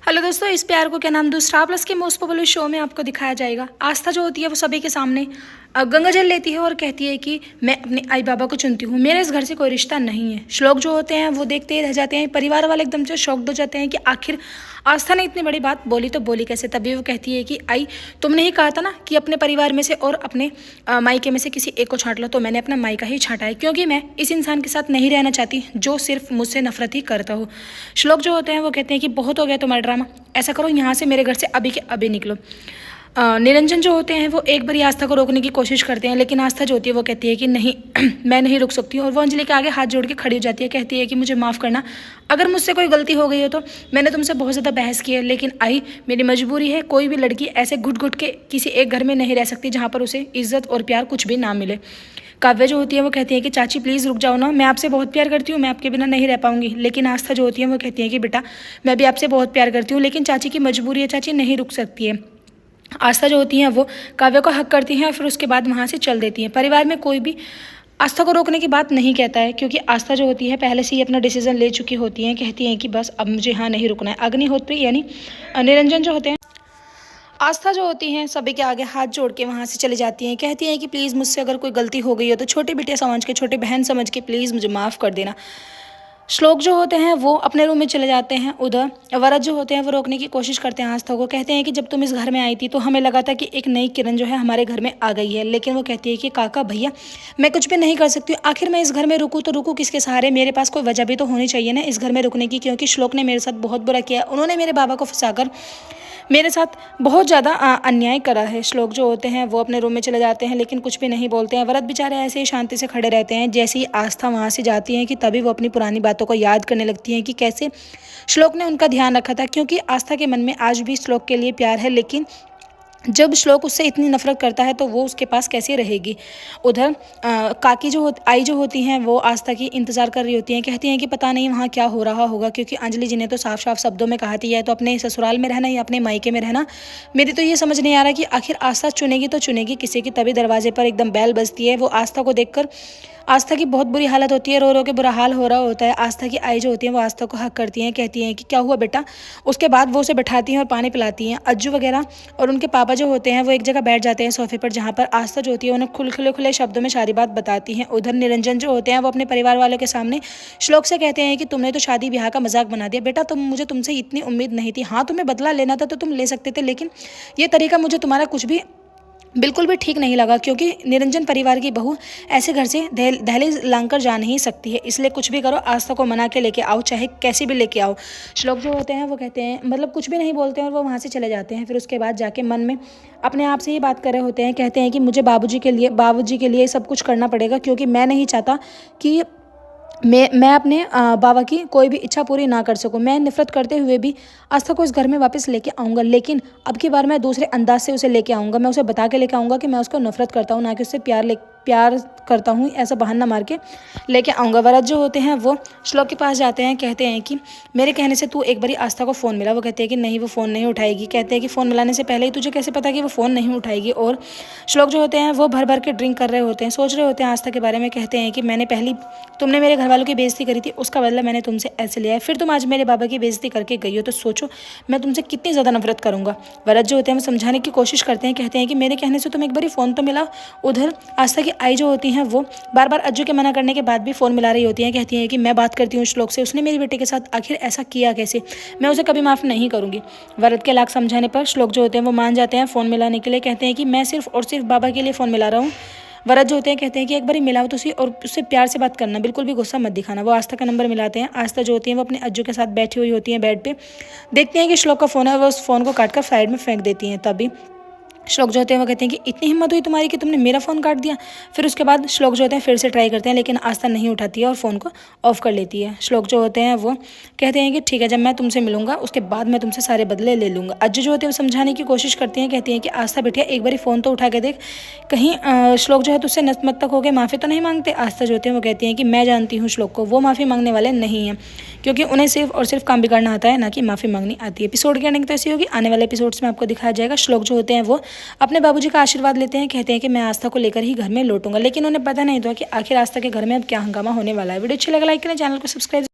Hello दोस्तों, इस प्यार को क्या नाम दूँ स्टार प्लस के मोस्ट पॉपुलर शो में आपको दिखाया जाएगा। आस्था जो होती है वो सभी के सामने गंगा जल लेती है और कहती है कि मैं अपने आई बाबा को चुनती हूँ, मेरे इस घर से कोई रिश्ता नहीं है। श्लोक जो होते हैं वो देखते ही रह जाते हैं। परिवार वाले एकदम से शॉक्ड हो जाते हैं कि आखिर आस्था ने इतनी बड़ी बात बोली तो बोली कैसे। तभी वो कहती है कि आई, तुमने ही कहा था ना कि अपने परिवार में से और अपने मायके में से किसी एक को छांट लो, तो मैंने अपना मायका ही छांटा है, क्योंकि मैं इस इंसान के साथ नहीं रहना चाहती जो सिर्फ मुझसे नफरत ही करता हो। श्लोक जो होते हैं वो कहते हैं कि बहुत हो गया तुम्हारा ड्रामा, ऐसा करो यहाँ से मेरे घर से अभी के अभी निकलो। निरंजन जो होते हैं वो एक बारी आस्था को रोकने की कोशिश करते हैं, लेकिन आस्था जो होती है वो कहती है कि नहीं मैं नहीं रुक सकती हूँ, और वो अंजलि के आगे हाथ जोड़ के खड़ी हो जाती है। कहती है कि मुझे माफ़ करना, अगर मुझसे कोई गलती हो गई हो तो मैंने तुमसे बहुत ज़्यादा बहस की है, लेकिन आई मेरी मजबूरी है। कोई भी लड़की ऐसे घुट घुट के किसी एक घर में नहीं रह सकती जहाँ पर उसे इज्जत और प्यार कुछ भी ना मिले। काव्य जो होती है वो कहती है कि चाची प्लीज़ रुक जाओ ना, मैं आपसे बहुत प्यार करती हूँ, मैं आपके बिना नहीं रह पाऊंगी। लेकिन आस्था जो होती है वो कहती है कि बेटा मैं भी आपसे बहुत प्यार करती हूँ, लेकिन चाची की मजबूरी है, चाची नहीं रुक सकती है। आस्था जो होती है वो काव्य को हक करती हैं और फिर उसके बाद वहाँ से चल देती हैं। परिवार में कोई भी आस्था को रोकने की बात नहीं कहता है, क्योंकि आस्था जो होती है पहले से ही अपना डिसीजन ले चुकी होती हैं। कहती हैं कि बस अब मुझे यहाँ नहीं रुकना है। अग्निहोत्री यानी निरंजन जो होते हैं, आस्था जो होती हैं सभी के आगे हाथ जोड़ के वहाँ से चली जाती हैं। कहती हैं कि प्लीज़ मुझसे अगर कोई गलती हो गई हो तो छोटी बिटिया समझ के, छोटी बहन समझ के प्लीज़ मुझे माफ़ कर देना। श्लोक जो होते हैं वो अपने रूम में चले जाते हैं। उधर वरद जो होते हैं वो रोकने की कोशिश करते हैं आस्था को। कहते हैं कि जब तुम इस घर में आई थी तो हमें लगा था कि एक नई किरण जो है हमारे घर में आ गई है, लेकिन वो कहती है कि काका भैया मैं कुछ भी नहीं कर सकती हूँ। आखिर मैं इस घर में रुकूँ तो रुकूँ किसके सहारे? मेरे पास कोई वजह भी तो होनी चाहिए ना इस घर में रुकने की, क्योंकि श्लोक ने मेरे साथ बहुत बुरा किया। उन्होंने मेरे बाबा को फंसाकर मेरे साथ बहुत ज़्यादा अन्याय करा है। श्लोक जो होते हैं वो अपने रूम में चले जाते हैं, लेकिन कुछ भी नहीं बोलते हैं। वरद बेचारे ऐसे ही शांति से खड़े रहते हैं। जैसे ही आस्था वहाँ से जाती है कि तभी वो अपनी पुरानी बातों को याद करने लगती हैं कि कैसे श्लोक ने उनका ध्यान रखा था, क्योंकि आस्था के मन में आज भी श्लोक के लिए प्यार है, लेकिन जब श्लोक उससे इतनी नफरत करता है तो वो उसके पास कैसे रहेगी। उधर काकी जो आई जो होती हैं वो आस्था की इंतज़ार कर रही होती हैं। कहती हैं कि पता नहीं वहाँ क्या हो रहा होगा, क्योंकि अंजलि जी ने तो साफ साफ शब्दों में कहा थी या तो अपने ससुराल में रहना या अपने मायके में रहना। मेरी तो ये समझ नहीं आ रहा कि आखिर आस्था चुनेगी तो चुनेगी किसी की। तभी दरवाजे पर एकदम बैल बजती है। वो आस्था को देखकर आस्था की बहुत बुरी हालत होती है, रो रो के बुरा हाल हो रहा होता है। आस्था की आई जो होती है वो आस्था को हक करती हैं। कहती हैं कि क्या हुआ बेटा। उसके बाद वो उसे बैठाती हैं और पानी पिलाती हैं। अज्जू वगैरह और उनके पापा जो होते हैं वो एक जगह बैठ जाते हैं सोफे पर, जहाँ पर आस्था जो होती है उन्हें खुले शब्दों में सारी बात बताती हैं। उधर निरंजन जो होते हैं वो अपने परिवार वालों के सामने श्लोक से कहते हैं कि तुमने तो शादी ब्याह का मजाक बना दिया बेटा, मुझे तुमसे इतनी उम्मीद नहीं थी। हाँ तुम्हें बदला लेना था तो तुम ले सकते थे, लेकिन ये तरीका मुझे तुम्हारा कुछ भी बिल्कुल भी ठीक नहीं लगा, क्योंकि निरंजन परिवार की बहू ऐसे घर से दहलीज लांघकर जा नहीं सकती है। इसलिए कुछ भी करो, आस्था को मना के लेके आओ, चाहे कैसे भी लेके आओ। श्लोक जो होते हैं वो कहते हैं मतलब कुछ भी नहीं बोलते हैं और वो वहाँ से चले जाते हैं। फिर उसके बाद जाके मन में अपने आप से ही बात कर रहे होते हैं। कहते हैं कि मुझे बाबूजी के लिए सब कुछ करना पड़ेगा, क्योंकि मैं नहीं चाहता कि मैं अपने बाबा की कोई भी इच्छा पूरी ना कर सकूं। मैं नफरत करते हुए भी आस्था को इस घर में वापस लेके आऊँगा, लेकिन अब की बार मैं दूसरे अंदाज से उसे लेके आऊँगा। मैं उसे बता के लेके आऊँगा कि मैं उसको नफरत करता हूँ, ना कि उससे प्यार करता हूँ। ऐसा बहाना मार के लेके आऊँगा। वरद जो होते हैं वो श्लोक के पास जाते हैं। कहते हैं कि मेरे कहने से तू एक बारी आस्था को फ़ोन मिला। वो कहते हैं कि नहीं वो फ़ोन नहीं उठाएगी। कहते हैं कि फ़ोन मिलाने से पहले ही तुझे कैसे पता कि वो फ़ोन नहीं उठाएगी। और श्लोक जो होते हैं वो भर भर के ड्रिंक कर रहे होते हैं, सोच रहे होते हैं आस्था के बारे में। कहते हैं कि तुमने मेरे घर वालों की बेइज्जती करी थी, उसका बदला मैंने तुमसे ऐसे लिया है, फिर तुम आज मेरे बाबा की बेइज्जती करके गई हो, तो सोचो मैं तुमसे कितनी ज़्यादा नफरत करूंगा। वरद जो होते हैं वो समझाने की कोशिश करते हैं। कहते हैं कि मेरे कहने से तुम एक बारी फ़ोन तो मिला। उधर आस्था की आई जो होती हैं वो बार बार अज्जू के मना करने के बाद भी फ़ोन मिला रही होती हैं। कहती हैं कि मैं बात करती हूँ श्लोक से, उसने मेरी बेटे के साथ आखिर ऐसा किया कैसे, मैं उसे कभी माफ़ नहीं करूँगी। वरद के लाख समझाने पर श्लोक जो होते हैं वो मान जाते हैं फ़ोन मिलाने के लिए। कहते हैं कि मैं सिर्फ और सिर्फ बाबा के लिए फ़ोन मिला रहा हूँ। वरद जो होते हैं कहते हैं कि एक बार मिलाओ तो उसी और उससे प्यार से बात करना, बिल्कुल भी गुस्सा मत दिखाना। वो आस्था का नंबर मिलाते हैं। आस्था जो होती है वो अपने अज्जू के साथ बैठी हुई होती है बेड पे। देखते हैं कि श्लोक का फ़ोन है, वो उस फ़ोन को काटकर साइड में फेंक देती हैं। तभी श्लोक जो होते हैं वो कहते हैं कि इतनी हिम्मत हुई तुम्हारी कि तुमने मेरा फ़ोन काट दिया। फिर उसके बाद श्लोक जो होते हैं फिर से ट्राई करते हैं, लेकिन आस्था नहीं उठाती है और फ़ोन को ऑफ कर लेती है। श्लोक जो होते हैं वो कहते हैं कि ठीक है, जब मैं तुमसे मिलूंगा उसके बाद मैं तुमसे सारे बदले ले लूँगा। अज्जू जो होते हैं वो समझाने की कोशिश करती हैं। कहती हैं कि आस्था बेटिया एक बारी फ़ोन तो उठा के देख, कहीं श्लोक जो है तुझसे नतमस्तक हो गए, माफ़ी तो नहीं मांगते। आस्था जो होते हैं वो कहती हैं कि मैं जानती हूँ श्लोक को, वो माफ़ी मांगने वाले नहीं हैं, क्योंकि उन्हें सिर्फ और सिर्फ काम बिगाड़ना आता है, ना कि माफ़ी मांगनी आती है। एपिसोड की एंडिंग तो ऐसी होगी, आने वाले एपिसोड्स में आपको दिखाया जाएगा। श्लोक जो होते हैं वो अपने बाबूजी का आशीर्वाद लेते हैं। कहते हैं कि मैं आस्था को लेकर ही घर में लौटूंगा, लेकिन उन्हें पता नहीं था कि आखिर आस्था के घर में अब क्या हंगामा होने वाला है। वीडियो अच्छी लगा लाइक करें, चैनल को सब्सक्राइब